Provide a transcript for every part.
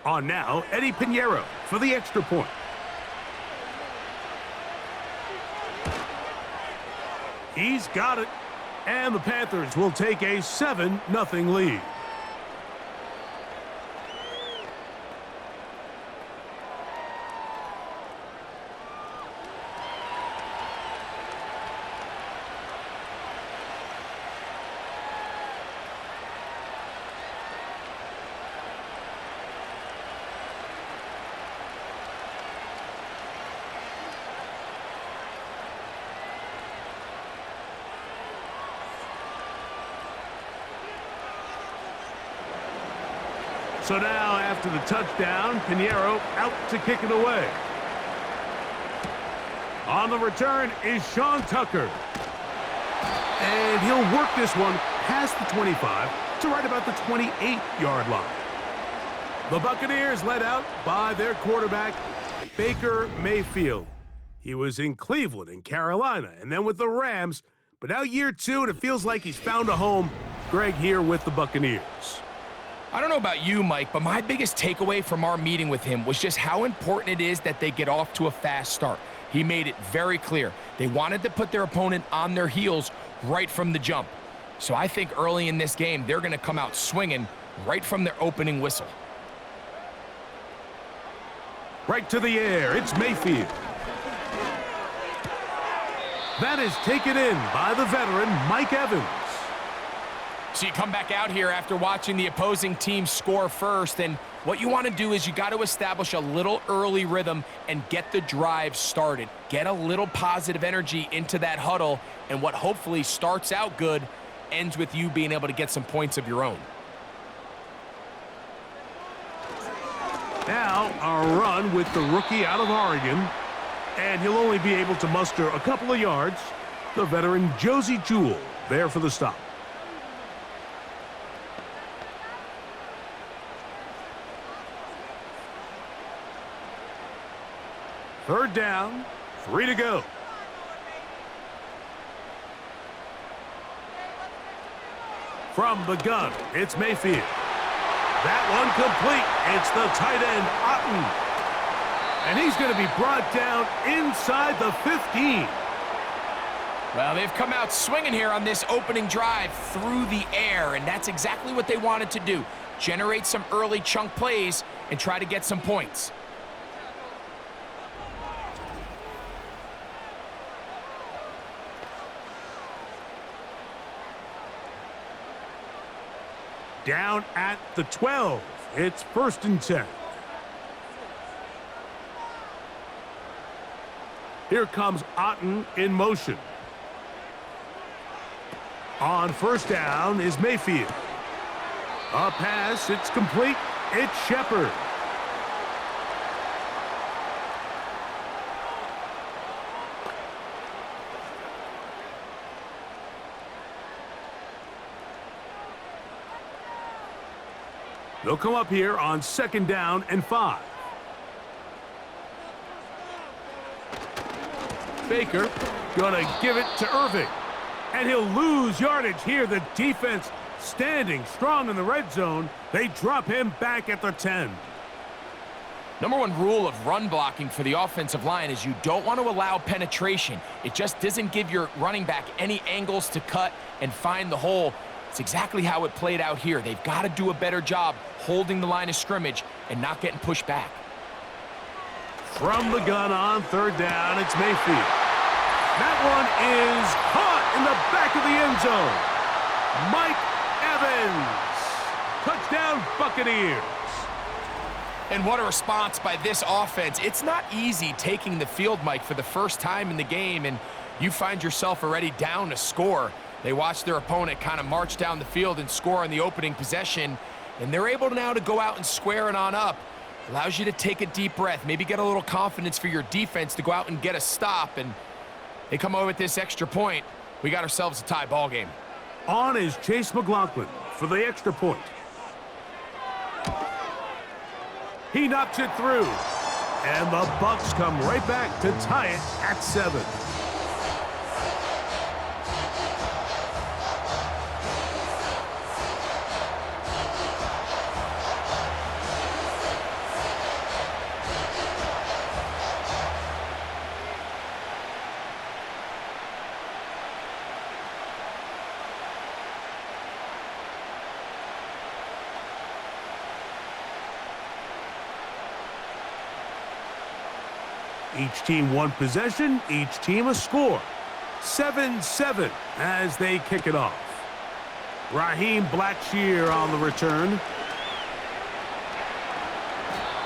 On now, Eddie Pinheiro for the extra point. He's got it. And the Panthers will take a 7-0 lead. So now, after the touchdown, Pinheiro out to kick it away. On the return is Sean Tucker. And he'll work this one past the 25 to right about the 28-yard line. The Buccaneers led out by their quarterback, Baker Mayfield. He was in Cleveland and Carolina and then with the Rams, but now year 2 and it feels like he's found a home. Greg here with the Buccaneers. I don't know about you, Mike, but my biggest takeaway from our meeting with him was just how important it is that they get off to a fast start. He made it very clear. They wanted to put their opponent on their heels right from the jump. So I think early in this game, they're going to come out swinging right from their opening whistle. Right to the air, it's Mayfield. That is taken in by the veteran, Mike Evans. So you come back out here after watching the opposing team score first, and what you want to do is you got to establish a little early rhythm and get the drive started. Get a little positive energy into that huddle, and what hopefully starts out good ends with you being able to get some points of your own. Now, a run with the rookie out of Oregon, and he'll only be able to muster a couple of yards. The veteran Josie Jewell there for the stop. Third down, 3 to go. From the gun, it's Mayfield. That one complete. It's the tight end, Otten. And he's going to be brought down inside the 15. Well, they've come out swinging here on this opening drive through the air, and that's exactly what they wanted to do. Generate some early chunk plays and try to get some points. Down at the 12. It's 1st and 10. Here comes Otten in motion. On 1st down is Mayfield. A pass, it's complete. It's Shepard. They'll come up here on 2nd down and 5. Baker gonna give it to Irving. And he'll lose yardage here. The defense standing strong in the red zone. They drop him back at the 10. Number one rule of run blocking for the offensive line is you don't want to allow penetration. It just doesn't give your running back any angles to cut and find the hole. It's exactly how it played out here. They've got to do a better job holding the line of scrimmage and not getting pushed back. From the gun on 3rd down, it's Mayfield. That one is caught in the back of the end zone. Mike Evans. Touchdown, Buccaneers. And what a response by this offense. It's not easy taking the field, Mike, for the first time in the game, and you find yourself already down to score. They watch their opponent kind of march down the field and score on the opening possession, and they're able now to go out and square it on up. Allows you to take a deep breath, maybe get a little confidence for your defense to go out and get a stop, and they come over with this extra point. We got ourselves a tie ball game. On is Chase McLaughlin for the extra point. He knocks it through, and the Bucs come right back to tie it at 7. Each team one possession, each team a score. 7-7 as they kick it off. Raheem Blackshear on the return.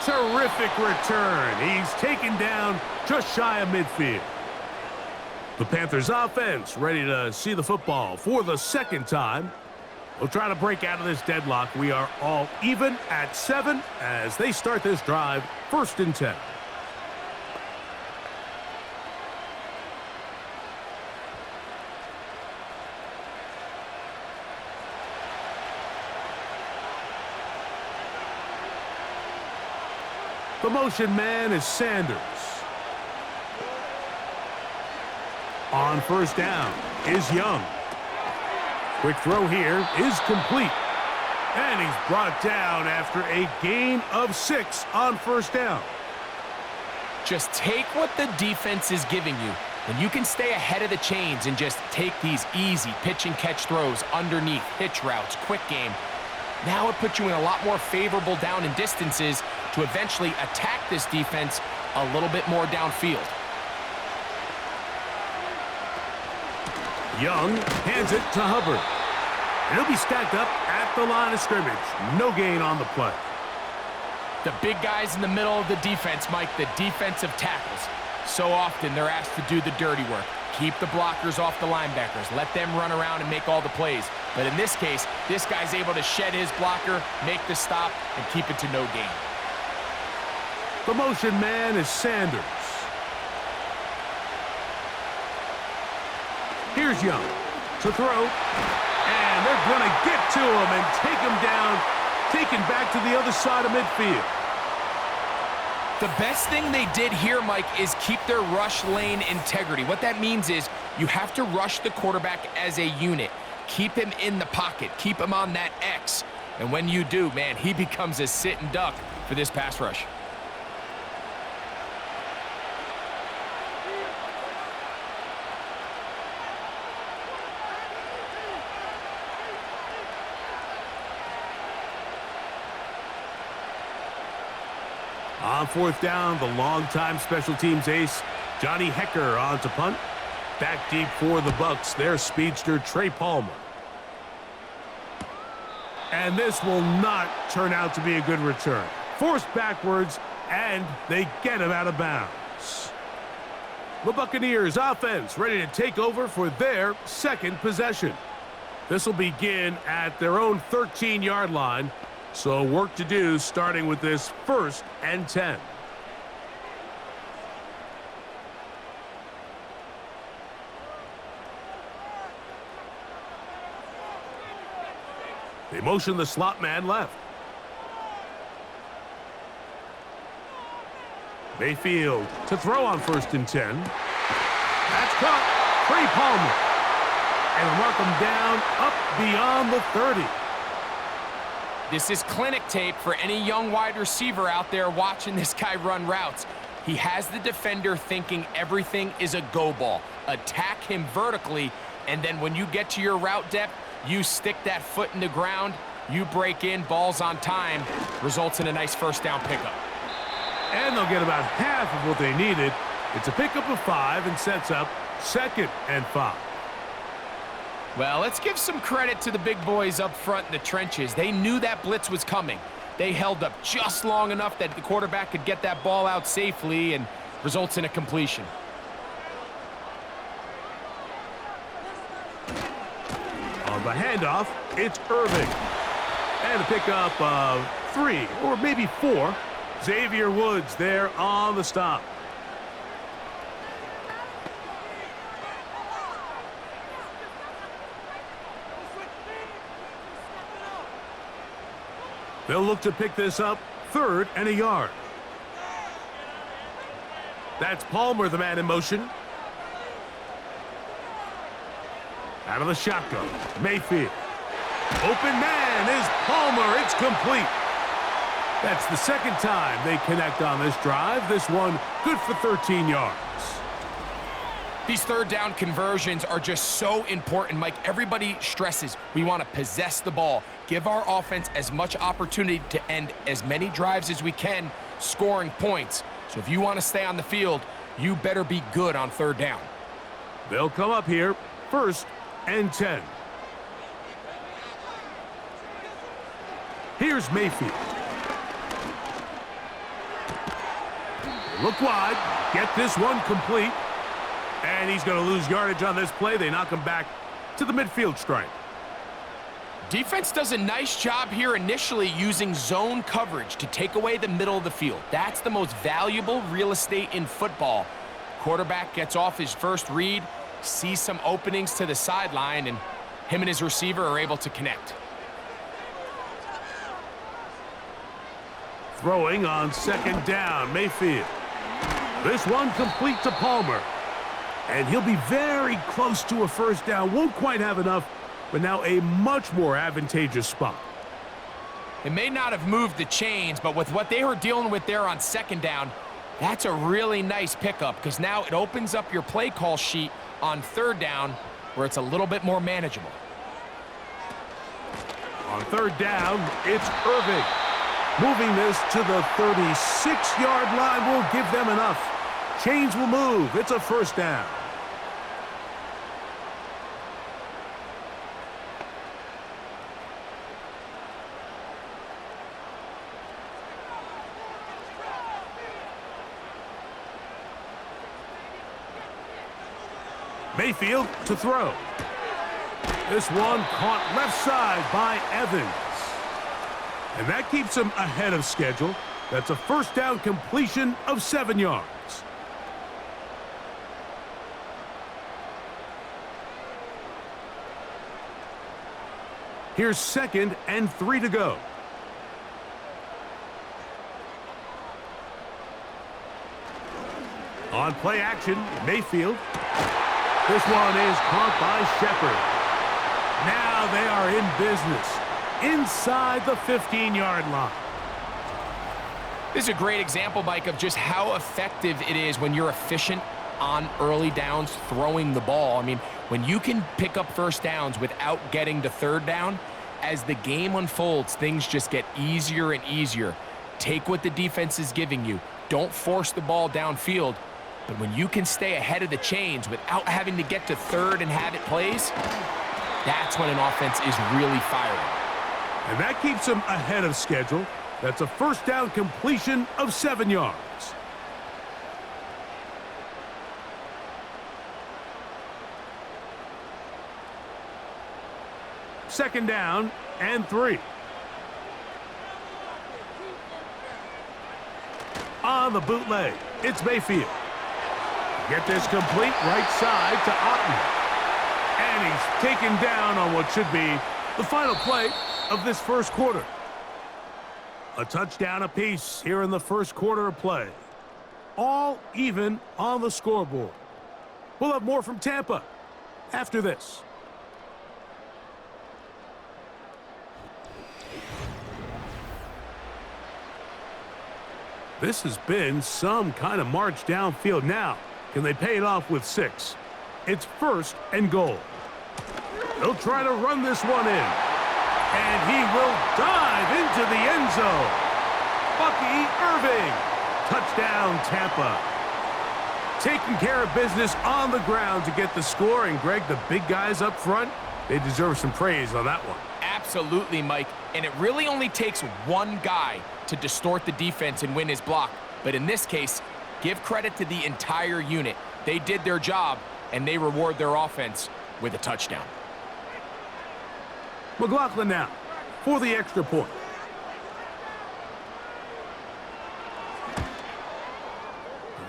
Terrific return. He's taken down just shy of midfield. The Panthers offense ready to see the football for the second time. We'll try to break out of this deadlock. We are all even at 7 as they start this drive, 1st and 10. The motion man is Sanders. On 1st down is Young. Quick throw here is complete. And he's brought down after a gain of 6 on 1st down. Just take what the defense is giving you. When you can stay ahead of the chains and just take these easy pitch and catch throws underneath, hitch routes, quick game, now it puts you in a lot more favorable down and distances to eventually attack this defense a little bit more downfield. Young hands it to Hubbard. And he'll be stacked up at the line of scrimmage. No gain on the play. The big guys in the middle of the defense, Mike, the defensive tackles. So often they're asked to do the dirty work. Keep the blockers off the linebackers. Let them run around and make all the plays. But in this case, this guy's able to shed his blocker, make the stop, and keep it to no gain. The motion man is Sanders. Here's Young to throw. And they're going to get to him and take him down, taken back to the other side of midfield. The best thing they did here, Mike, is keep their rush lane integrity. What that means is you have to rush the quarterback as a unit. Keep him in the pocket. Keep him on that X. And when you do, man, he becomes a sitting duck for this pass rush. On 4th down, the longtime special teams ace, Johnny Hecker on to punt. Back deep for the Bucks, their speedster, Trey Palmer. And this will not turn out to be a good return. Forced backwards, and they get him out of bounds. The Buccaneers offense ready to take over for their second possession. This will begin at their own 13-yard line. So work to do starting with this 1st and 10. They motion the slot man left. Mayfield to throw on 1st and 10. That's caught. Trey Palmer. And mark him down up beyond the 30. This is clinic tape for any young wide receiver out there watching this guy run routes. He has the defender thinking everything is a go ball. Attack him vertically, and then when you get to your route depth, you stick that foot in the ground, you break in, balls on time, results in a nice 1st down pickup. And they'll get about half of what they needed. It's a pickup of 5 and sets up 2nd and 5. Well, let's give some credit to the big boys up front in the trenches. They knew that blitz was coming. They held up just long enough that the quarterback could get that ball out safely and results in a completion. On the handoff, it's Irving. And a pickup of 3 or maybe 4. Xavier Woods there on the stop. They'll look to pick this up 3rd and a yard. That's Palmer, the man in motion. Out of the shotgun, Mayfield. Open man is Palmer. It's complete. That's the 2nd time they connect on this drive. This one good for 13 yards. These 3rd down conversions are just so important, Mike. Everybody stresses we want to possess the ball, give our offense as much opportunity to end as many drives as we can, scoring points. So if you want to stay on the field, you better be good on third down. They'll come up here, 1st and 10. Here's Mayfield. Look wide, get this one complete. And he's going to lose yardage on this play. They knock him back to the midfield stripe. Defense does a nice job here initially using zone coverage to take away the middle of the field. That's the most valuable real estate in football. Quarterback gets off his first read, sees some openings to the sideline, and him and his receiver are able to connect. Throwing on 2nd down, Mayfield. This one complete to Palmer. And he'll be very close to a 1st down. Won't quite have enough, but now a much more advantageous spot. It may not have moved the chains, but with what they were dealing with there on 2nd down, that's a really nice pickup because now it opens up your play call sheet on 3rd down where it's a little bit more manageable. On 3rd down, it's Irving. Moving this to the 36-yard line will give them enough. Chains will move. It's a 1st down. Mayfield to throw. This one caught left side by Evans. And that keeps him ahead of schedule. That's a 1st down completion of 7 yards. Here's 2nd and 3 to go. On play action, Mayfield. This one is caught by Shepard. Now they are in business inside the 15-yard line. This is a great example, Mike, of just how effective it is when you're efficient on early downs throwing the ball. I mean, when you can pick up 1st downs without getting to 3rd down, as the game unfolds, things just get easier and easier. Take what the defense is giving you. Don't force the ball downfield. But when you can stay ahead of the chains without having to get to 3rd and have it plays, that's when an offense is really firing. And that keeps them ahead of schedule. That's a 1st down completion of 7 yards. Second down and 3. On the bootleg, it's Mayfield. Get this complete right side to Otten. And he's taken down on what should be the final play of this 1st quarter. A touchdown apiece here in the 1st quarter of play. All even on the scoreboard. We'll have more from Tampa after this. This has been some kind of march downfield. Now, can they pay it off with 6? It's 1st and goal. They'll try to run this one in. And he will dive into the end zone. Bucky Irving. Touchdown, Tampa. Taking care of business on the ground to get the score. And, Greg, the big guys up front, they deserve some praise on that one. Absolutely, Mike. And it really only takes one guy to distort the defense and win his block. But in this case, give credit to the entire unit. They did their job, and they reward their offense with a touchdown. McLaughlin now for the extra point.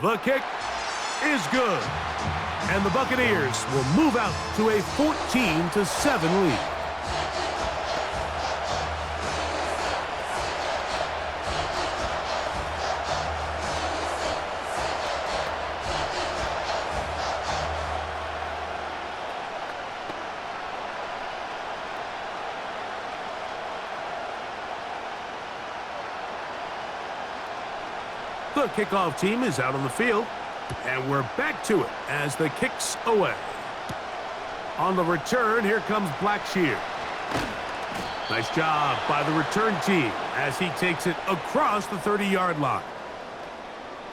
The kick is good. And the Buccaneers will move out to a 14-7 lead. The kickoff team is out on the field, and we're back to it as the kick's away. On the return, here comes Blackshear. Nice job by the return team as he takes it across the 30-yard line.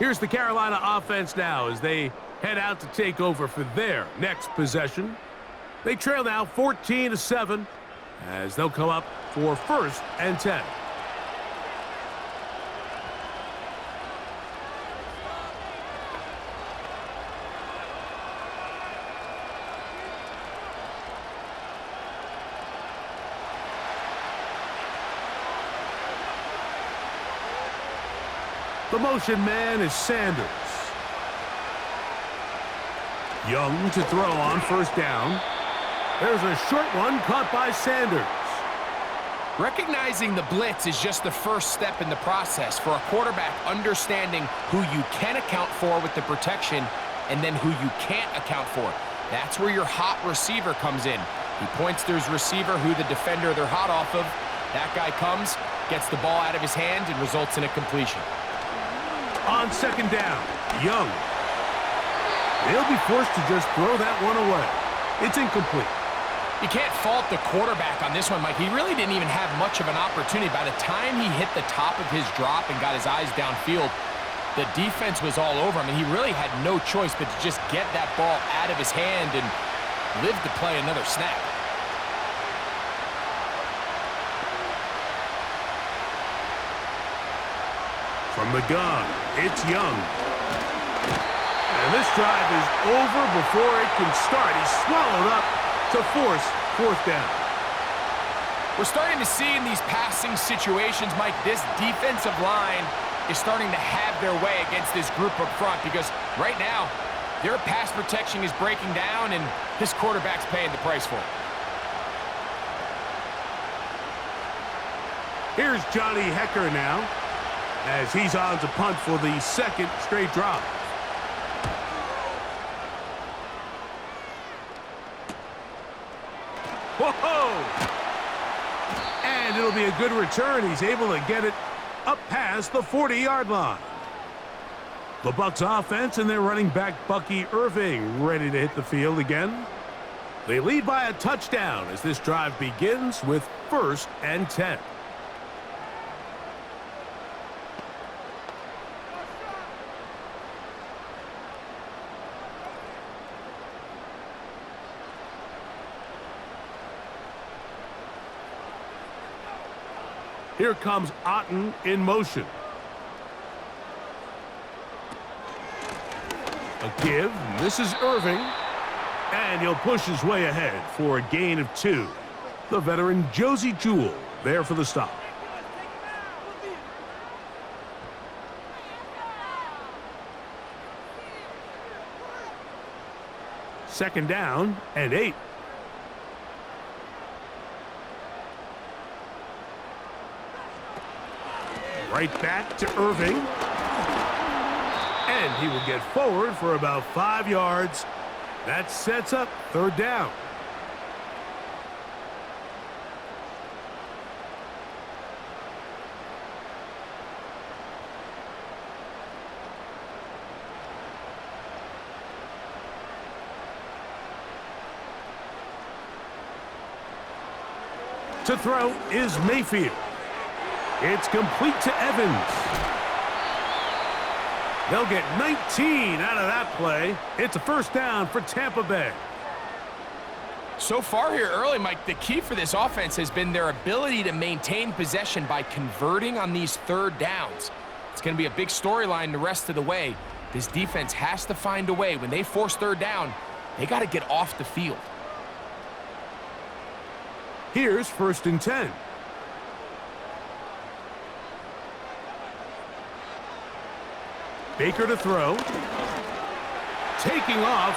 Here's the Carolina offense now as they head out to take over for their next possession. They trail now 14-7 as they'll come up for 1st and 10. The motion man is Sanders. Young to throw on 1st down. There's a short one caught by Sanders. Recognizing the blitz is just the first step in the process for a quarterback understanding who you can account for with the protection and then who you can't account for. That's where your hot receiver comes in. He points to his receiver who the defender they're hot off of. That guy comes, gets the ball out of his hand, and results in a completion. On 2nd down, Young. They'll be forced to just throw that one away. It's incomplete. You can't fault the quarterback on this one, Mike. He really didn't even have much of an opportunity. By the time he hit the top of his drop and got his eyes downfield, the defense was all over him, and he really had no choice but to just get that ball out of his hand and live to play another snap. From the gun, it's Young. And this drive is over before it can start. He's swallowed up to force 4th down. We're starting to see in these passing situations, Mike, this defensive line is starting to have their way against this group up front because right now, their pass protection is breaking down and this quarterback's paying the price for it. Here's Johnny Hecker now, as he's on to punt for the 2nd straight drive. Whoa! And it'll be a good return. He's able to get it up past the 40-yard line. The Bucs offense and their running back Bucky Irving ready to hit the field again. They lead by a touchdown as this drive begins with 1st and 10. Here comes Otten in motion. A give. This is Irving. And he'll push his way ahead for a gain of 2. The veteran Josie Jewell there for the stop. Second down and 8. Right back to Irving. And he will get forward for about 5 yards. That sets up 3rd down. To throw is Mayfield. It's complete to Evans. They'll get 19 out of that play. It's a 1st down for Tampa Bay. So far here early, Mike, the key for this offense has been their ability to maintain possession by converting on these 3rd downs. It's going to be a big storyline the rest of the way. This defense has to find a way. When they force 3rd down, they got to get off the field. Here's 1st and 10. Baker to throw. Taking off.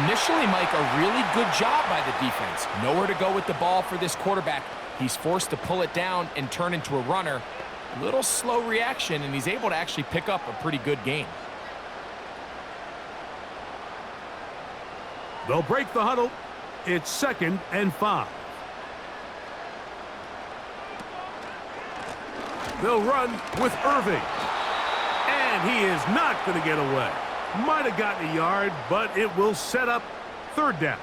Initially, Mike, a really good job by the defense. Nowhere to go with the ball for this quarterback. He's forced to pull it down and turn into a runner. A little slow reaction, and he's able to actually pick up a pretty good game. They'll break the huddle. It's 2nd and 5. They'll run with Irving. And he is not going to get away. Might have gotten a yard, but it will set up 3rd down.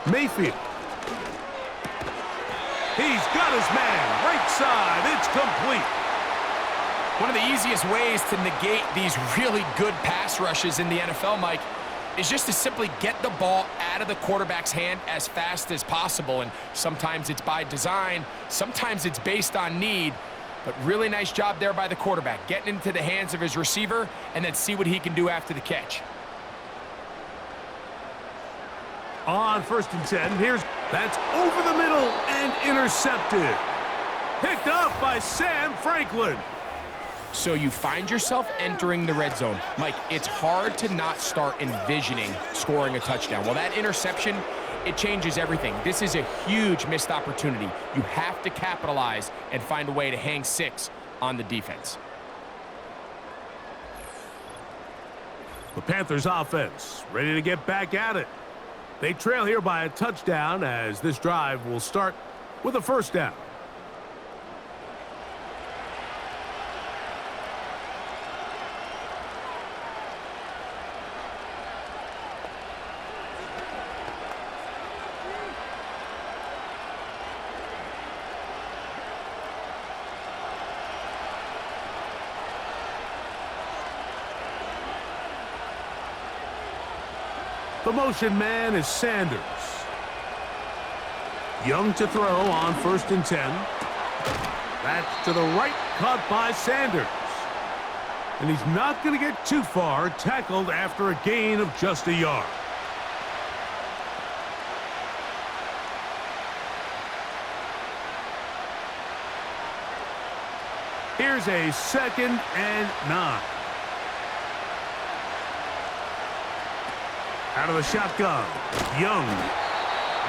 Mayfield. He's got his man. Right side. It's complete. One of the easiest ways to negate these really good pass rushes in the NFL, Mike, is just to simply get the ball out of the quarterback's hand as fast as possible. And sometimes it's by design, sometimes it's based on need. But really nice job there by the quarterback, getting into the hands of his receiver and then see what he can do after the catch. On 1st and 10, that's over the middle and intercepted. Picked up by Sam Franklin. So you find yourself entering the red zone. Mike, it's hard to not start envisioning scoring a touchdown. Well, that interception, it changes everything. This is a huge missed opportunity. You have to capitalize and find a way to hang 6 on the defense. The Panthers offense ready to get back at it. They trail here by a touchdown as this drive will start with a 1st down. The motion man is Sanders. Young to throw on 1st and 10. That's to the right, caught by Sanders. And he's not going to get too far, tackled after a gain of just a yard. Here's a 2nd and 9. Out of the shotgun, Young.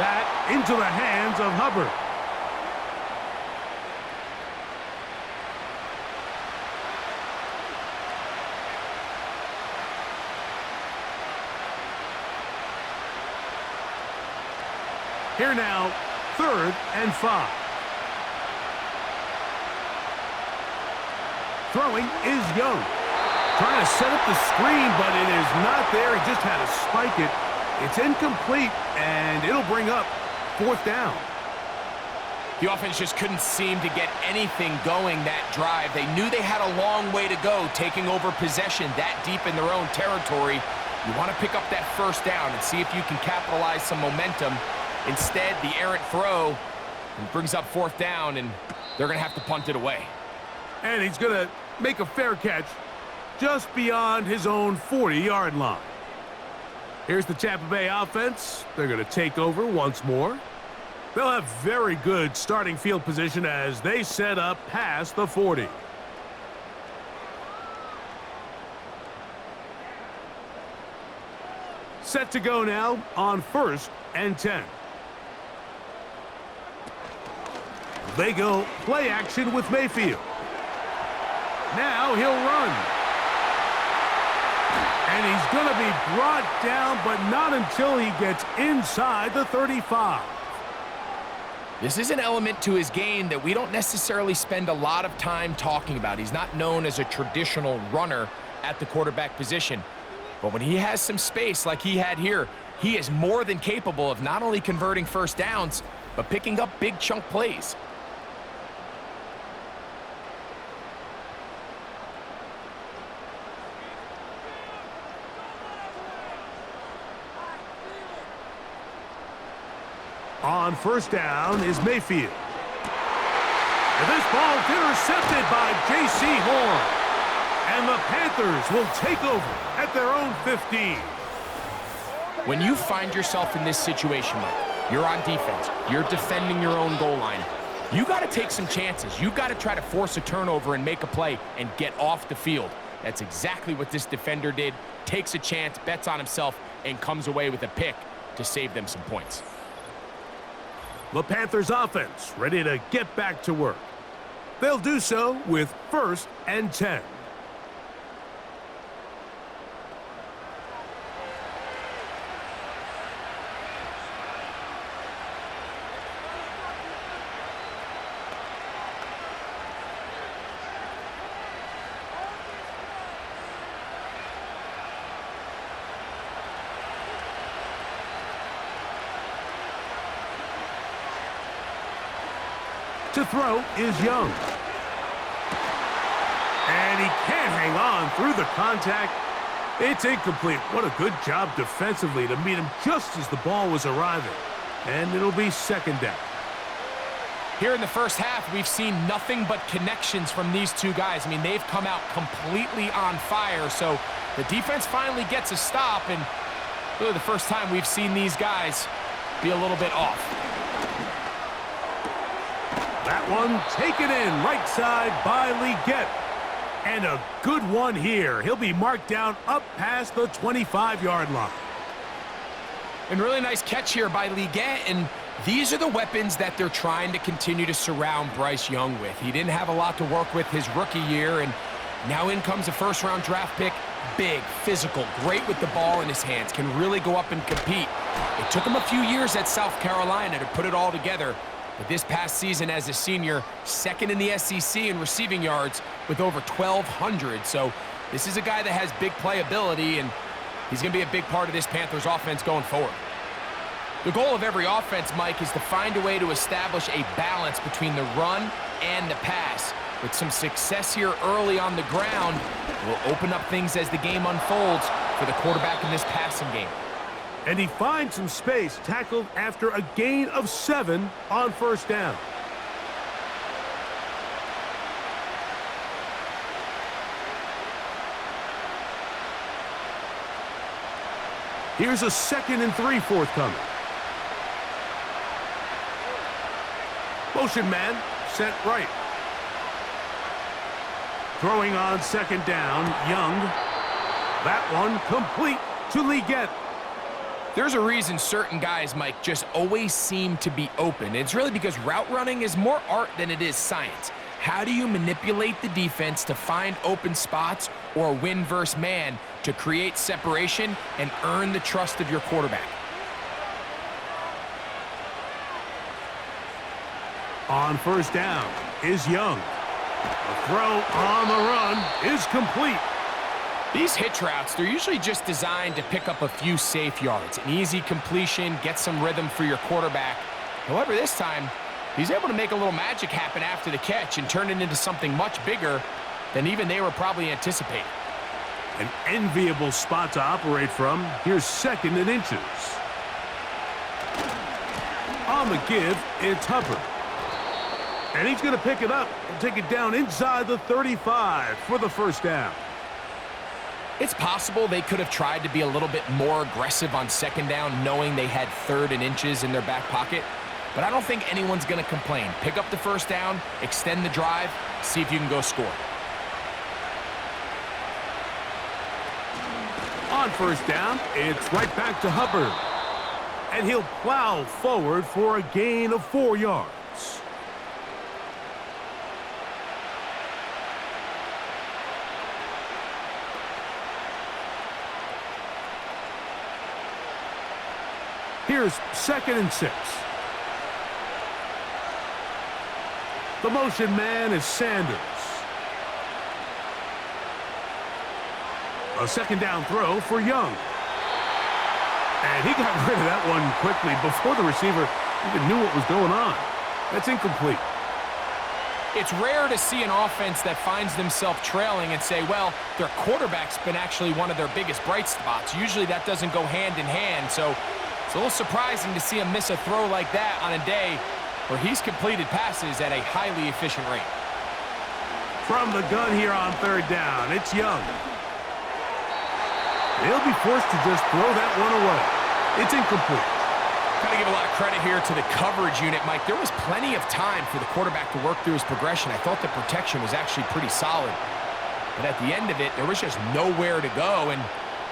That into the hands of Hubbard. Here now, 3rd and 5. Throwing is Young. Trying to set up the screen, but it is not there. He just had to spike it. It's incomplete, and it'll bring up 4th down. The offense just couldn't seem to get anything going that drive. They knew they had a long way to go, taking over possession that deep in their own territory. You want to pick up that 1st down and see if you can capitalize some momentum. Instead, the errant throw brings up 4th down, and they're going to have to punt it away. And he's going to make a fair catch just beyond his own 40-yard line. Here's the Tampa Bay offense. They're going to take over once more. They'll have very good starting field position as they set up past the 40. Set to go now on 1st and 10. They go play action with Mayfield. Now he'll run. And he's going to be brought down, but not until he gets inside the 35. This is an element to his game that we don't necessarily spend a lot of time talking about. He's not known as a traditional runner at the quarterback position. But when he has some space like he had here, he is more than capable of not only converting 1st downs, but picking up big chunk plays. On 1st down is Mayfield. And this ball is intercepted by J.C. Horn. And the Panthers will take over at their own 15. When you find yourself in this situation, Mike, you're on defense, you're defending your own goal line, you got to take some chances. You got to try to force a turnover and make a play and get off the field. That's exactly what this defender did. Takes a chance, bets on himself, and comes away with a pick to save them some points. The Panthers offense ready to get back to work. They'll do so with 1st and 10. To throw is Young. And he can't hang on through the contact. It's incomplete. What a good job defensively to meet him just as the ball was arriving. And it'll be second down. Here in the first half, we've seen nothing but connections from these two guys. I mean, they've come out completely on fire, so the defense finally gets a stop, and really the first time we've seen these guys be a little bit off. That one taken in right side by Leggett. And a good one here. He'll be marked down up past the 25-yard line. And really nice catch here by Leggett, and these are the weapons that they're trying to continue to surround Bryce Young with. He didn't have a lot to work with his rookie year, and now in comes a first-round draft pick. Big, physical, great with the ball in his hands, can really go up and compete. It took him a few years at South Carolina to put it all together, but this past season as a senior, second in the SEC in receiving yards with over 1,200. So this is a guy that has big playability, and he's going to be a big part of this Panthers offense going forward. The goal of every offense, Mike, is to find a way to establish a balance between the run and the pass. With some success here early on the ground, will open up things as the game unfolds for the quarterback in this passing game. And he finds some space, tackled after a gain of 7 on first down. Here's a 2nd and 3 forthcoming. Motion man sent right. Throwing on 2nd down, Young. That one complete to Leggett. There's a reason certain guys, Mike, just always seem to be open. It's really because route running is more art than it is science. How do you manipulate the defense to find open spots or win versus man to create separation and earn the trust of your quarterback? On first down is Young. The throw on the run is complete. These hitch routes, they're usually just designed to pick up a few safe yards. An easy completion, get some rhythm for your quarterback. However, this time, he's able to make a little magic happen after the catch and turn it into something much bigger than even they were probably anticipating. An enviable spot to operate from. Here's 2nd and inches. On the give, it's Hubbard. And he's going to pick it up and take it down inside the 35 for the first down. It's possible they could have tried to be a little bit more aggressive on 2nd down, knowing they had 3rd and inches in their back pocket. But I don't think anyone's going to complain. Pick up the first down, extend the drive, see if you can go score. On first down, it's right back to Hubbard. And he'll plow forward for a gain of 4 yards. Here's 2nd and 6. The motion man is Sanders. A 2nd down throw for Young. And he got rid of that one quickly before the receiver even knew what was going on. That's incomplete. It's rare to see an offense that finds themselves trailing and say, well, their quarterback's been actually one of their biggest bright spots. Usually that doesn't go hand in hand, so it's a little surprising to see him miss a throw like that on a day where he's completed passes at a highly efficient rate. From the gun here on 3rd down, it's Young. He'll be forced to just throw that one away. It's incomplete. Got to give a lot of credit here to the coverage unit, Mike. There was plenty of time for the quarterback to work through his progression. I thought the protection was actually pretty solid. But at the end of it, there was just nowhere to go, and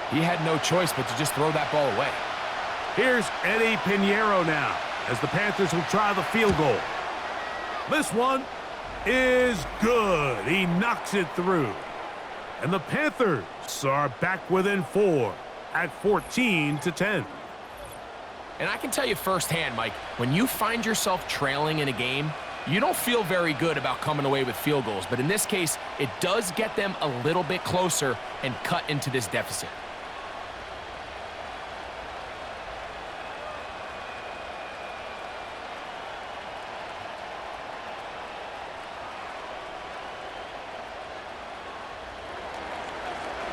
he had no choice but to just throw that ball away. Here's Eddie Pinheiro now, as the Panthers will try the field goal. This one is good. He knocks it through. And the Panthers are back within 4 at 14-10. And I can tell you firsthand, Mike, when you find yourself trailing in a game, you don't feel very good about coming away with field goals. But in this case, it does get them a little bit closer and cut into this deficit.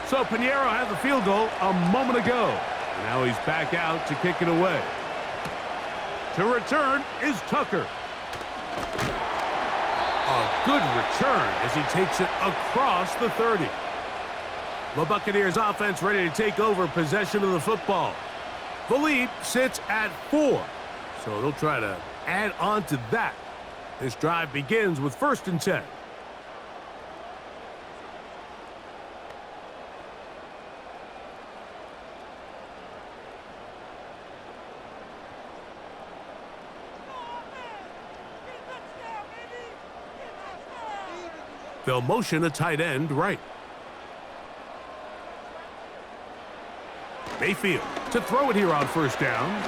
So Pinheiro had the field goal a moment ago. And now he's back out to kick it away. To return is Tucker. A good return as he takes it across the 30. The Buccaneers offense ready to take over possession of the football. The lead sits at 4, so they'll try to add on to that. This drive begins with 1st and 10. They'll motion a tight end right. Mayfield to throw it here on 1st down.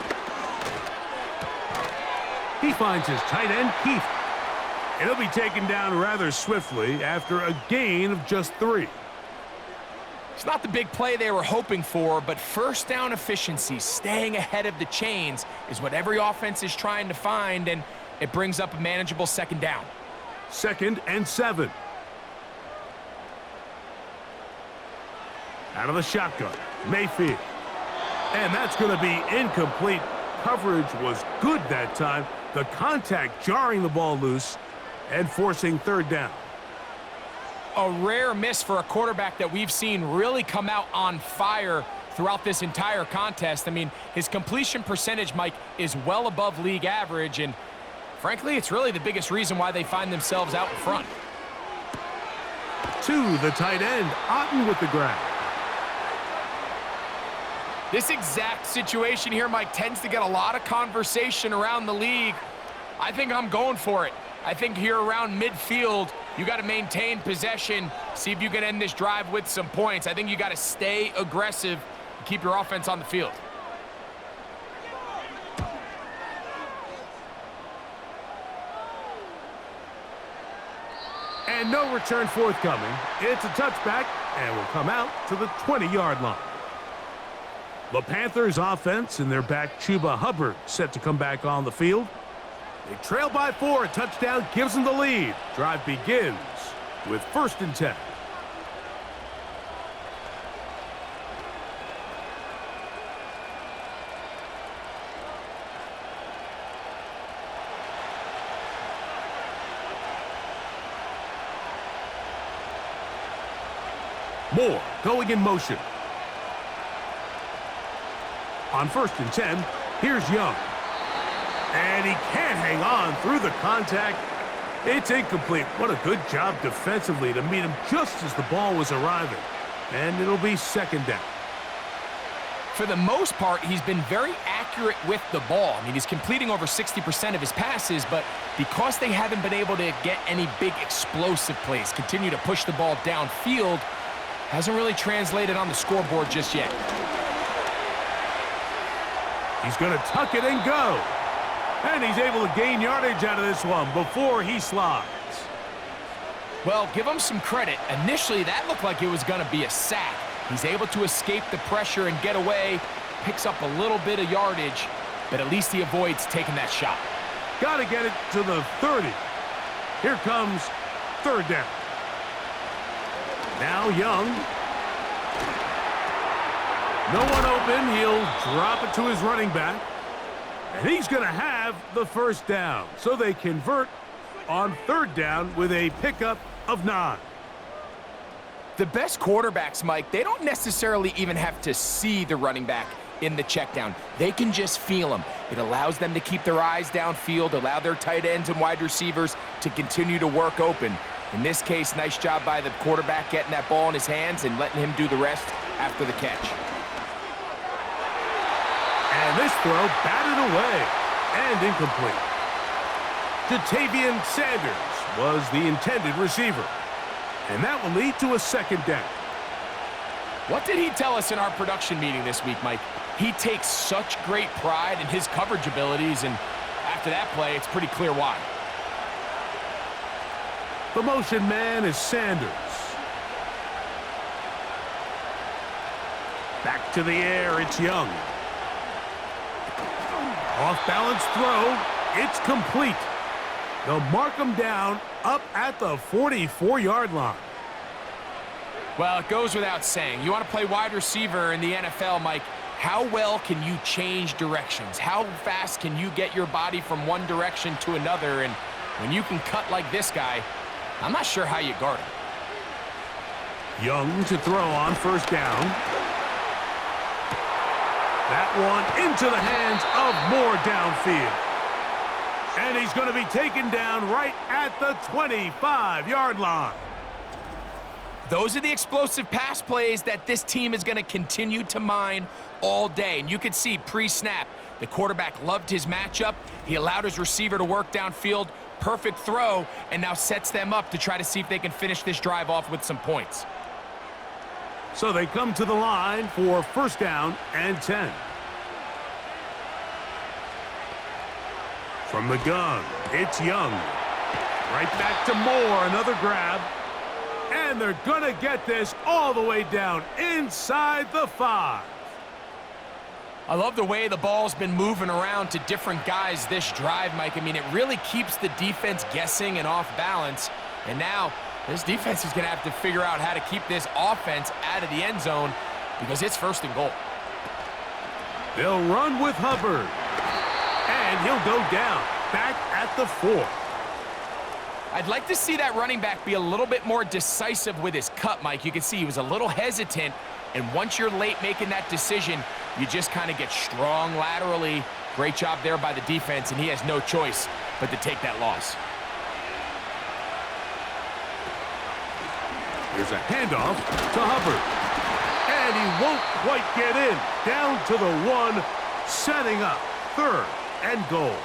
He finds his tight end, Keith. And he'll be taken down rather swiftly after a gain of just 3. It's not the big play they were hoping for, but 1st down efficiency, staying ahead of the chains, is what every offense is trying to find, and it brings up a manageable 2nd down. 2nd and 7. Out of the shotgun, Mayfield. And that's going to be incomplete. Coverage was good that time. The contact jarring the ball loose and forcing 3rd down. A rare miss for a quarterback that we've seen really come out on fire throughout this entire contest. I mean, his completion percentage, Mike, is well above league average, and frankly, it's really the biggest reason why they find themselves out in front. To the tight end, Otten with the grab. This exact situation here, Mike, tends to get a lot of conversation around the league. I think I'm going for it. I think here around midfield, you got to maintain possession, see if you can end this drive with some points. I think you got to stay aggressive and keep your offense on the field. And no return forthcoming. It's a touchback and will come out to the 20-yard line. The Panthers offense and their back Chuba Hubbard set to come back on the field. They trail by 4. A touchdown gives them the lead. Drive begins with 1st and 10. Moore going in motion. On 1st and 10, here's Young. And he can't hang on through the contact. It's incomplete. What a good job defensively to meet him just as the ball was arriving. And it'll be 2nd down. For the most part, he's been very accurate with the ball. I mean, he's completing over 60% of his passes, but because they haven't been able to get any big explosive plays, continue to push the ball downfield, hasn't really translated on the scoreboard just yet. He's going to tuck it and go. And he's able to gain yardage out of this one before he slides. Well, give him some credit. Initially, that looked like it was going to be a sack. He's able to escape the pressure and get away, picks up a little bit of yardage, but at least he avoids taking that shot. Got to get it to the 30. Here comes 3rd down. Now Young. No one open. He'll drop it to his running back. And he's going to have the 1st down. So they convert on 3rd down with a pickup of 9. The best quarterbacks, Mike, they don't necessarily even have to see the running back in the check down. They can just feel him. It allows them to keep their eyes downfield, allow their tight ends and wide receivers to continue to work open. In this case, nice job by the quarterback getting that ball in his hands and letting him do the rest after the catch. And this throw batted away and incomplete. Jatavian Sanders was the intended receiver. And that will lead to a 2nd down. What did he tell us in our production meeting this week, Mike? He takes such great pride in his coverage abilities, and after that play, it's pretty clear why. The motion man is Sanders. Back to the air, it's Young. Off-balance throw, it's complete. They'll mark him down up at the 44-yard line. Well, it goes without saying. You want to play wide receiver in the NFL, Mike, how well can you change directions? How fast can you get your body from one direction to another? And when you can cut like this guy, I'm not sure how you guard him. Young to throw on first down. That one into the hands of Moore downfield. And he's going to be taken down right at the 25-yard line. Those are the explosive pass plays that this team is going to continue to mine all day. And you can see pre-snap, the quarterback loved his matchup. He allowed his receiver to work downfield. Perfect throw, and now sets them up to try to see if they can finish this drive off with some points. So they come to the line for first down and 10. From the gun, it's Young. Right back to Moore, another grab. And they're going to get this all the way down inside the 5. I love the way the ball's been moving around to different guys this drive, Mike. I mean, it really keeps the defense guessing and off balance. And now this defense is going to have to figure out how to keep this offense out of the end zone because it's first and goal. They'll run with Hubbard. And he'll go down back at the 4. I'd like to see that running back be a little bit more decisive with his cut, Mike. You can see he was a little hesitant, and once you're late making that decision, you just kind of get strong laterally. Great job there by the defense, and he has no choice but to take that loss. Here's a handoff to Hubbard. And he won't quite get in. Down to the 1, setting up third and goal.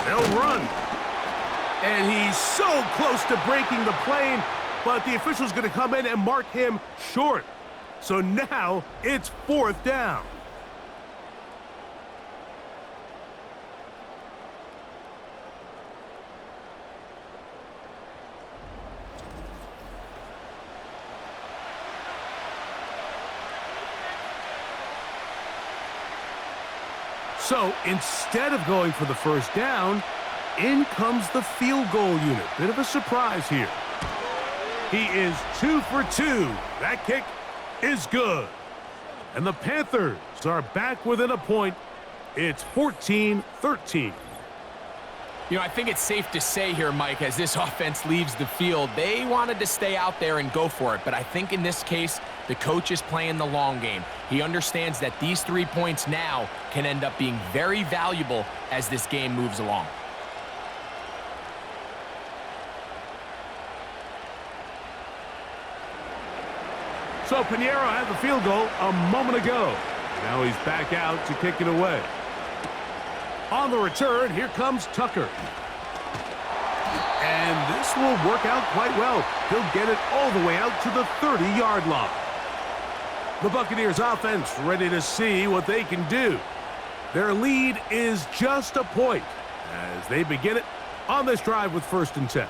They'll run. And he's so close to breaking the plane, but the official's going to come in and mark him short. So now it's fourth down. So instead of going for the first down, in comes the field goal unit. Bit of a surprise here. He is 2 for 2. That kick is good. And the Panthers are back within a point. It's 14-13. You know, I think it's safe to say here, Mike, as this offense leaves the field, they wanted to stay out there and go for it. But I think in this case, the coach is playing the long game. He understands that these 3 points now can end up being very valuable as this game moves along. So Pinheiro had the field goal a moment ago. Now he's back out to kick it away. On the return, here comes Tucker. And this will work out quite well. He'll get it all the way out to the 30-yard line. The Buccaneers offense ready to see what they can do. Their lead is just a point as they begin it on this drive with first and 10.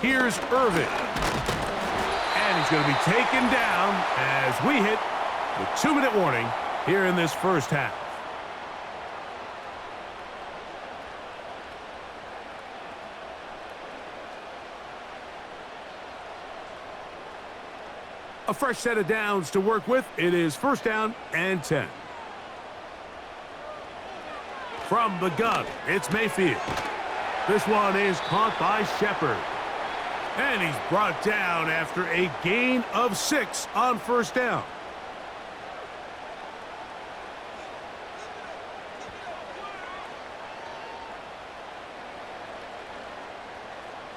Here's Irvin. And he's going to be taken down as we hit the 2-minute warning here in this first half. A fresh set of downs to work with. It is first down and 10. From the gun, it's Mayfield. This one is caught by Shepard. And he's brought down after a gain of 6 on first down.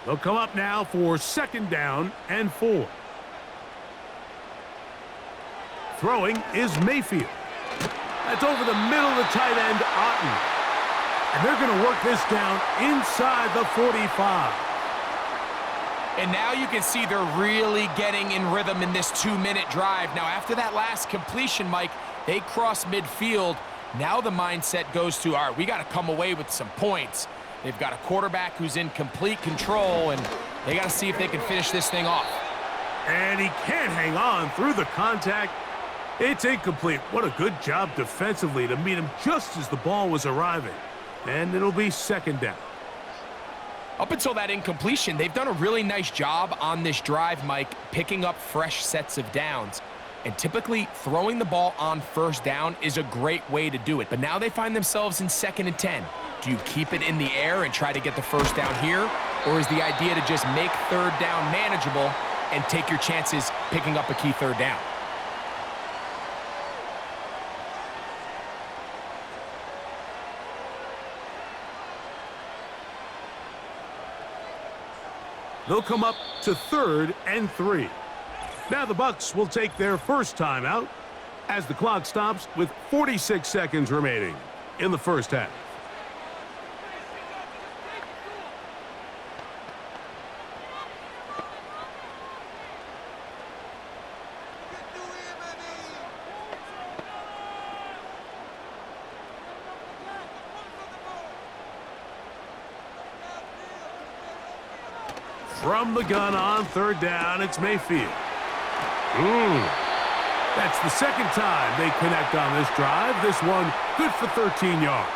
They'll come up now for second down and 4. Throwing is Mayfield. That's over the middle of the tight end, Otten. And they're going to work this down inside the 45. And now you can see they're really getting in rhythm in this 2-minute drive. Now, after that last completion, Mike, they cross midfield. Now the mindset goes to, all right, we got to come away with some points. They've got a quarterback who's in complete control, and they got to see if they can finish this thing off. And he can't hang on through the contact. It's incomplete. What a good job defensively to meet him just as the ball was arriving. And it'll be second down. Up until that incompletion, they've done a really nice job on this drive, Mike, picking up fresh sets of downs. And typically, throwing the ball on first down is a great way to do it. But now they find themselves in 2nd and 10. Do you keep it in the air and try to get the first down here? Or is the idea to just make third down manageable and take your chances picking up a key third down? They'll come up to 3rd and 3. Now the Bucs will take their first time out as the clock stops with 46 seconds remaining in the first half. From the gun on 3rd down, it's Mayfield. That's the second time they connect on this drive. This one good for 13 yards.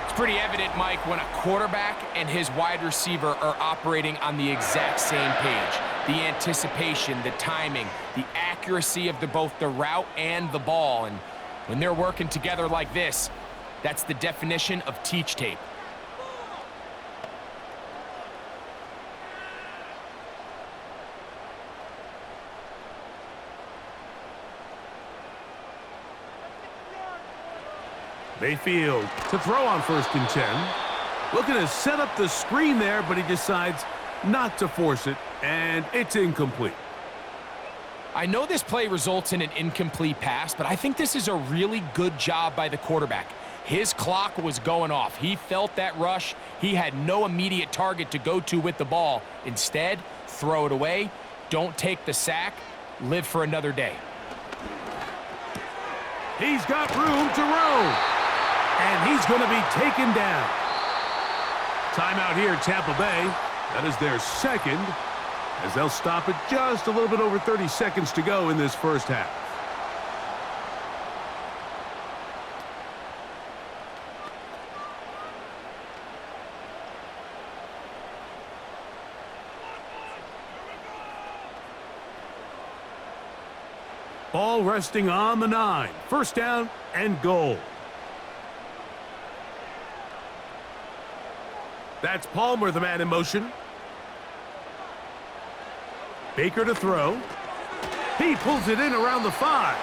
It's pretty evident, Mike, when a quarterback and his wide receiver are operating on the exact same page. The anticipation, the timing, the accuracy of both the route and the ball. And when they're working together like this, that's the definition of teach tape. Mayfield to throw on 1st and 10. Looking to set up the screen there, but he decides not to force it, and it's incomplete. I know this play results in an incomplete pass, but I think this is a really good job by the quarterback. His clock was going off. He felt that rush. He had no immediate target to go to with the ball. Instead, throw it away. Don't take the sack. Live for another day. He's got room to roam. And he's going to be taken down. Timeout here at Tampa Bay. That is their second, as they'll stop it just a little bit over 30 seconds to go in this first half. Ball resting on the 9. First down and goal. That's Palmer, the man in motion. Baker to throw. He pulls it in around the 5.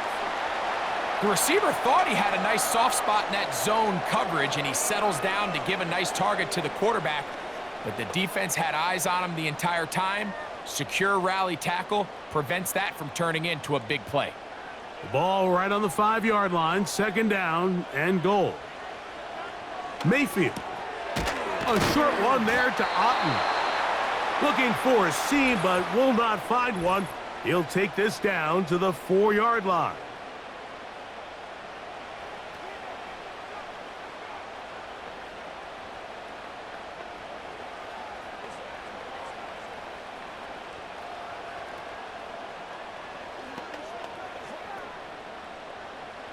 The receiver thought he had a nice soft spot in that zone coverage, and he settles down to give a nice target to the quarterback. But the defense had eyes on him the entire time. Secure rally tackle prevents that from turning into a big play. The ball right on the 5-yard line. Second down and goal. Mayfield. A short one there to Otten. Looking for a seam, but will not find one. He'll take this down to the 4-yard line.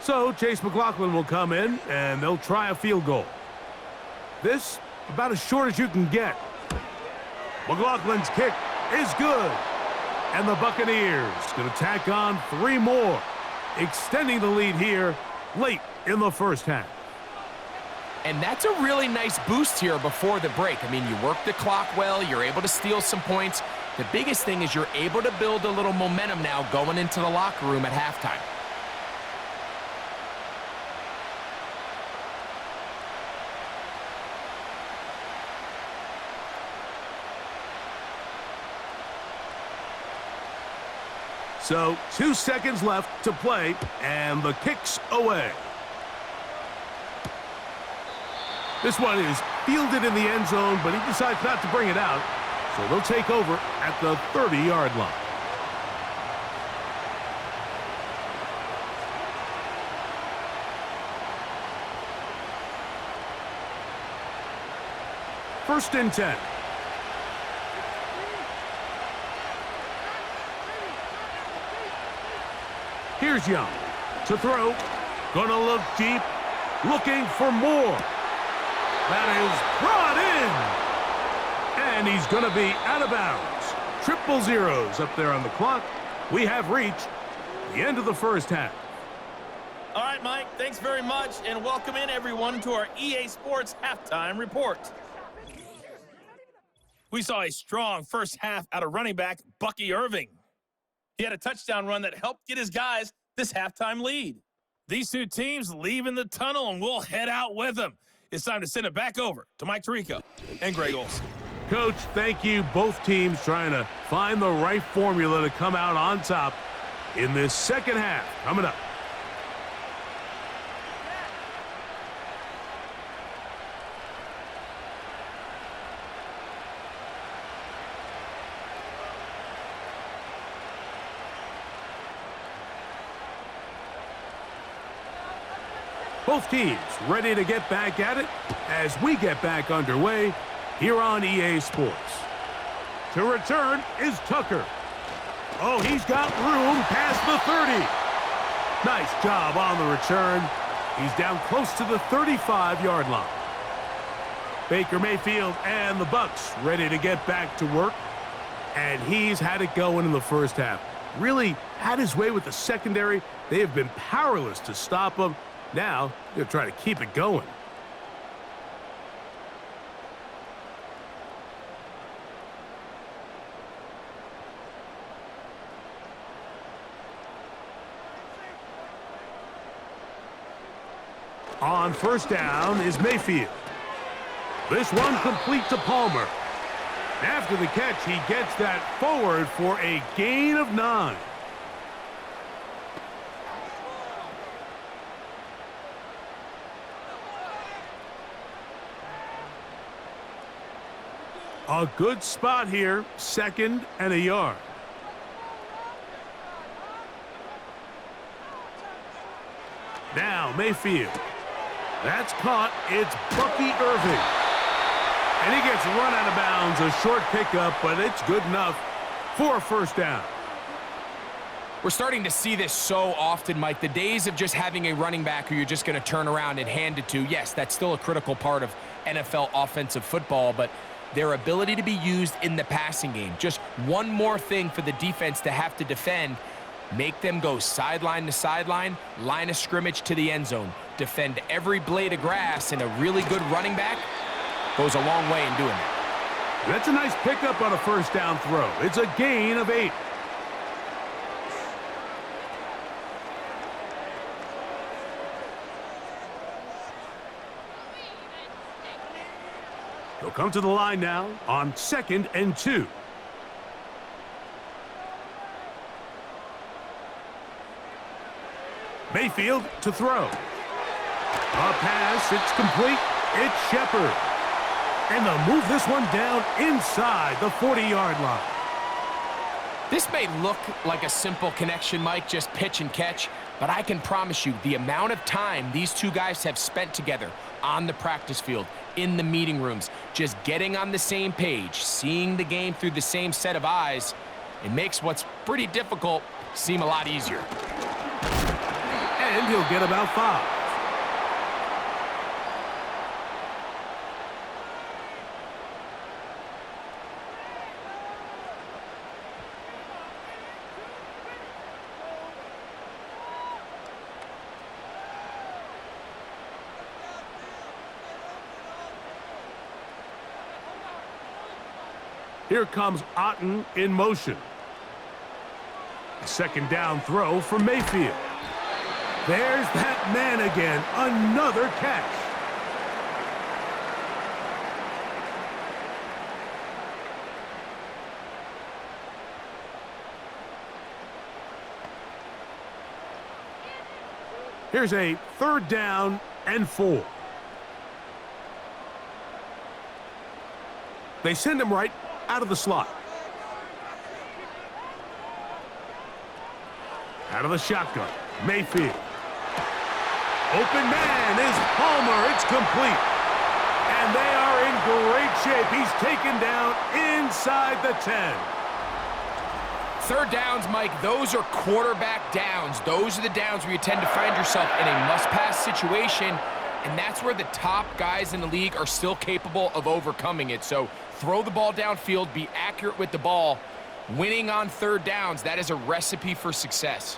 So Chase McLaughlin will come in, and they'll try a field goal. This about as short as you can get. McLaughlin's kick is good. And the Buccaneers going to tack on 3 more, extending the lead here late in the first half. And that's a really nice boost here before the break. I mean, you work the clock well. You're able to steal some points. The biggest thing is you're able to build a little momentum now going into the locker room at halftime. So 2 seconds left to play, and the kick's away. This one is fielded in the end zone, but he decides not to bring it out. So they'll take over at the 30-yard line. First and 10. Here's Young to throw. Gonna look deep. Looking for more. That is brought in. And he's going to be out of bounds. Triple zeros up there on the clock. We have reached the end of the first half. All right, Mike, thanks very much, and welcome in everyone to our EA Sports Halftime Report. We saw a strong first half out of running back Bucky Irving. He had a touchdown run that helped get his guys this halftime lead. These two teams leaving the tunnel, and we'll head out with them. It's time to send it back over to Mike Tirico and Greg Olsen. Coach, thank you. Both teams trying to find the right formula to come out on top in this second half. Coming up. Both teams ready to get back at it as we get back underway here on EA Sports. To return is Tucker. Oh, he's got room past the 30. Nice job on the return. He's down close to the 35-yard line. Baker Mayfield and the Bucs ready to get back to work. And he's had it going in the first half. Really had his way with the secondary. They have been powerless to stop him. Now, they'll try to keep it going. On first down is Mayfield. This one complete to Palmer. After the catch, he gets that forward for a gain of 9. A good spot here, 2nd and a yard. Now Mayfield. That's caught. It's Bucky Irving. And he gets run out of bounds. A short pickup, but it's good enough for a first down. We're starting to see this so often, Mike. The days of just having a running back who you're just going to turn around and hand it to, yes, that's still a critical part of NFL offensive football, but their ability to be used in the passing game. Just one more thing for the defense to have to defend. Make them go sideline to sideline, line of scrimmage to the end zone. Defend every blade of grass, and a really good running back goes a long way in doing that. That's a nice pickup on a first down throw. It's a gain of 8. He'll come to the line now on 2nd and 2. Mayfield to throw. A pass, it's complete. It's Shepard. And they'll move this one down inside the 40-yard line. This may look like a simple connection, Mike, just pitch and catch, but I can promise you the amount of time these two guys have spent together on the practice field, in the meeting rooms, just getting on the same page, seeing the game through the same set of eyes, it makes what's pretty difficult seem a lot easier. And he'll get about 5. Here comes Otten in motion. A 2nd down throw for Mayfield. There's that man again. Another catch. Here's a 3rd down and 4. They send him right out of the slot. Out of the shotgun, Mayfield. Open man is Palmer. It's complete. And they are in great shape. He's taken down inside the 10. Third downs, Mike, those are quarterback downs. Those are the downs where you tend to find yourself in a must-pass situation, and that's where the top guys in the league are still capable of overcoming it. So throw the ball downfield, be accurate with the ball. Winning on third downs, that is a recipe for success.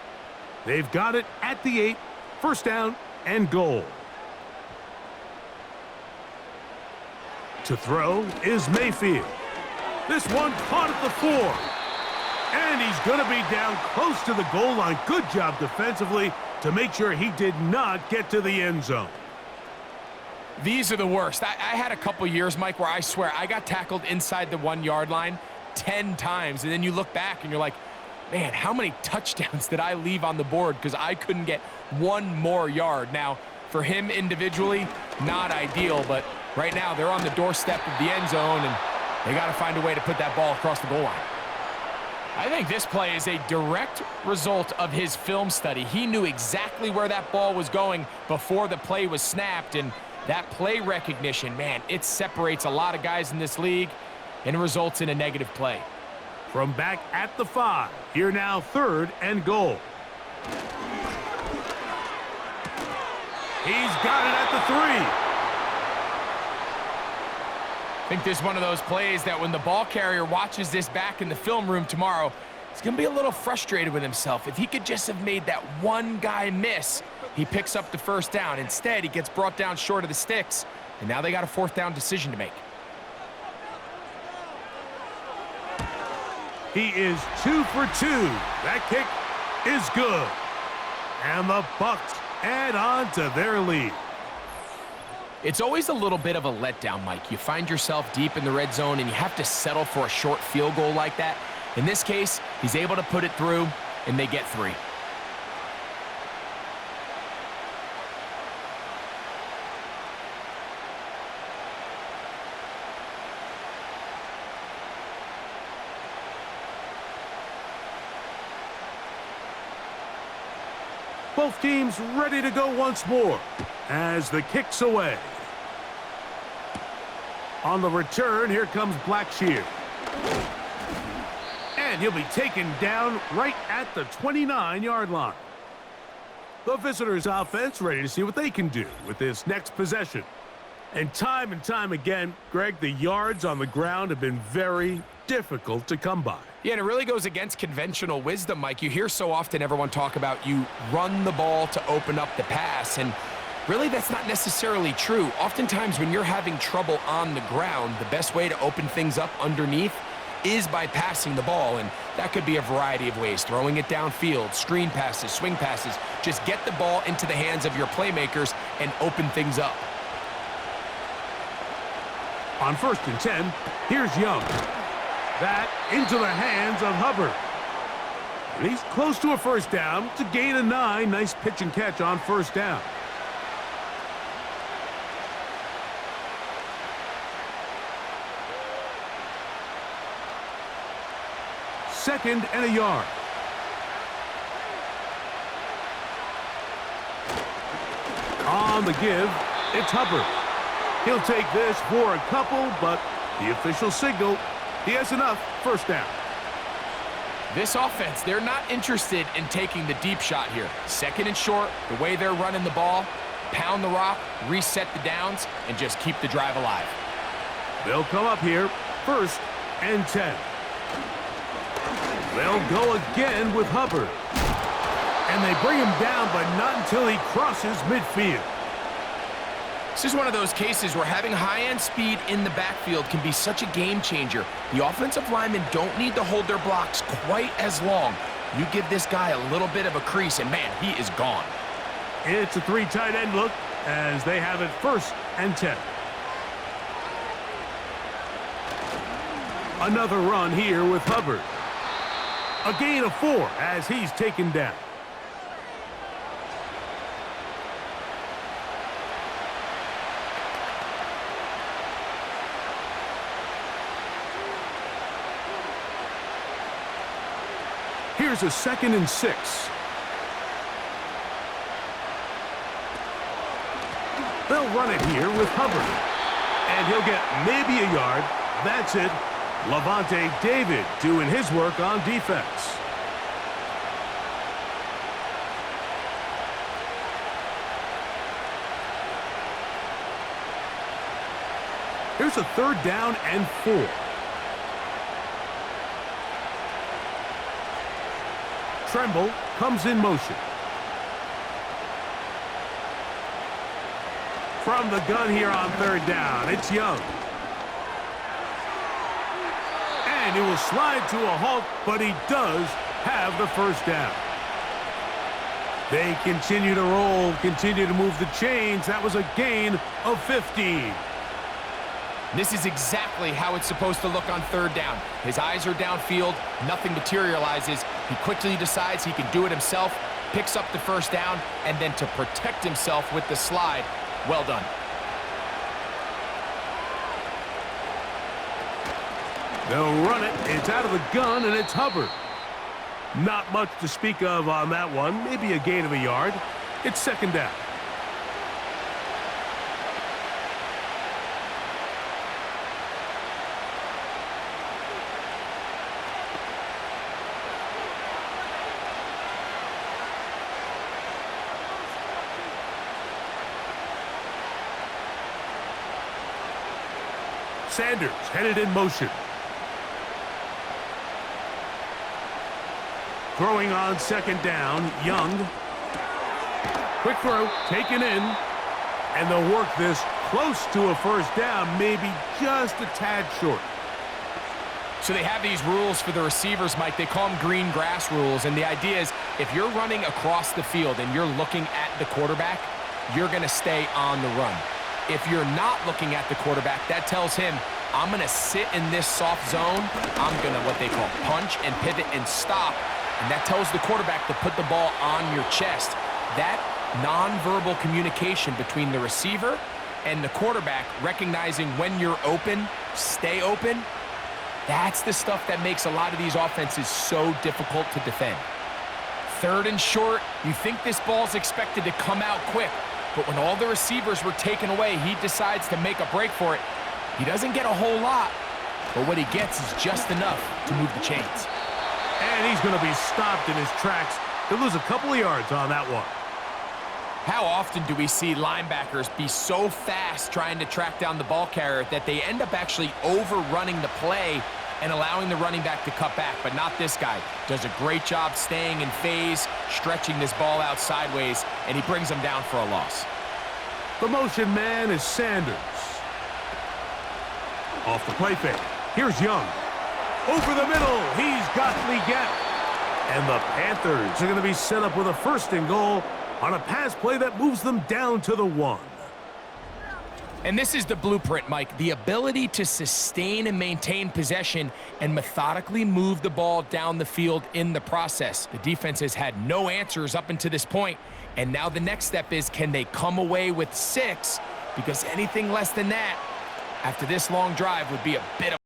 They've got it at the 8, first down and goal. To throw is Mayfield. This one caught at the 4. And he's going to be down close to the goal line. Good job defensively to make sure he did not get to the end zone. These are the worst. I had a couple years, Mike, where I swear I got tackled inside the 1-yard line 10 times. And then you look back and you're like, man, how many touchdowns did I leave on the board because I couldn't get one more yard? Now, for him individually, not ideal, but right now they're on the doorstep of the end zone, and they got to find a way to put that ball across the goal line. I think this play is a direct result of his film study. He knew exactly where that ball was going before the play was snapped, and that play recognition, man, it separates a lot of guys in this league and results in a negative play. From back at the 5, here now third and goal. He's got it at the 3. I think this is one of those plays that when the ball carrier watches this back in the film room tomorrow, he's going to be a little frustrated with himself. If he could just have made that one guy miss, he picks up the first down. Instead, he gets brought down short of the sticks, and now they got a fourth down decision to make. He is 2 for 2. That kick is good. And the Bucs add on to their lead. It's always a little bit of a letdown, Mike. You find yourself deep in the red zone, and you have to settle for a short field goal like that. In this case, he's able to put it through, and they get 3. Both teams ready to go once more as the kick's away. On the return, here comes Blackshear. And he'll be taken down right at the 29-yard line. The visitors' offense ready to see what they can do with this next possession. And time again, Greg, the yards on the ground have been very difficult to come by. Yeah, and it really goes against conventional wisdom, Mike. You hear so often everyone talk about you run the ball to open up the pass, and really that's not necessarily true. Oftentimes when you're having trouble on the ground, the best way to open things up underneath is by passing the ball, and that could be a variety of ways. Throwing it downfield, screen passes, swing passes. Just get the ball into the hands of your playmakers and open things up. On 1st and 10, here's Young. That into the hands of Hubbard. And he's close to a first down to gain a 9. Nice pitch and catch on first down. Second and a yard. On the give, it's Hubbard. He'll take this for a couple, but the official signal, he has enough. First down. This offense, they're not interested in taking the deep shot here. Second and short, the way they're running the ball, pound the rock, reset the downs, and just keep the drive alive. They'll come up here, 1st and 10. They'll go again with Hubbard. And they bring him down, but not until he crosses midfield. This is one of those cases where having high-end speed in the backfield can be such a game changer. The offensive linemen don't need to hold their blocks quite as long. You give this guy a little bit of a crease, and man, he is gone. It's a 3 tight end look as they have it 1st and 10. Another run here with Hubbard. A gain of 4 as he's taken down. Here's a 2nd and 6. They'll run it here with Hubbard. And he'll get maybe a yard. That's it. Levante David doing his work on defense. Here's a 3rd down and 4. Tremble comes in motion. From the gun here on 3rd down, it's Young. And he will slide to a halt, but he does have the 1st down. They continue to roll, continue to move the chains. That was a gain of 15. This is exactly how it's supposed to look on 3rd down. His eyes are downfield, nothing materializes. He quickly decides he can do it himself, picks up the 1st down, and then to protect himself with the slide, well done. They'll run it. It's out of the gun, and it's Hubbard. Not much to speak of on that one. Maybe a gain of a yard. It's 2nd down. Sanders headed in motion. Throwing on 2nd down, Young. Quick throw, taken in. And they'll work this close to a 1st down, maybe just a tad short. So they have these rules for the receivers, Mike. They call them green grass rules. And the idea is if you're running across the field and you're looking at the quarterback, you're going to stay on the run. If you're not looking at the quarterback, that tells him, I'm going to sit in this soft zone. I'm going to what they call punch and pivot and stop. And that tells the quarterback to put the ball on your chest. That nonverbal communication between the receiver and the quarterback, recognizing when you're open, stay open, that's the stuff that makes a lot of these offenses so difficult to defend. 3rd and short, you think this ball's expected to come out quick. But when all the receivers were taken away, he decides to make a break for it. He doesn't get a whole lot, but what he gets is just enough to move the chains. And he's going to be stopped in his tracks. He'll lose a couple of yards on that one. How often do we see linebackers be so fast trying to track down the ball carrier that they end up actually overrunning the play and allowing the running back to cut back? But not this guy. Does a great job staying in phase, stretching this ball out sideways, and he brings them down for a loss. The motion man is Sanders. Off the play fake. Here's Young. Over the middle. He's got the gap. And the Panthers are going to be set up with a 1st and goal on a pass play that moves them down to the 1. And this is the blueprint, Mike. The ability to sustain and maintain possession and methodically move the ball down the field in the process. The defense has had no answers up until this point. And now the next step is, can they come away with 6? Because anything less than that, after this long drive, would be a bit of...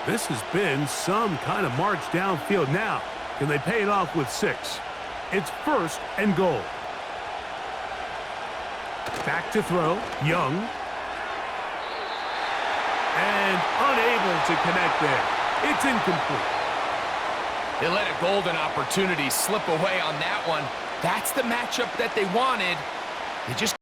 This has been some kind of march downfield. Now, can they pay it off with 6? It's 1st and goal. Back to throw, Young. And unable to connect there. It's incomplete. They let a golden opportunity slip away on that one. That's the matchup that they wanted. They just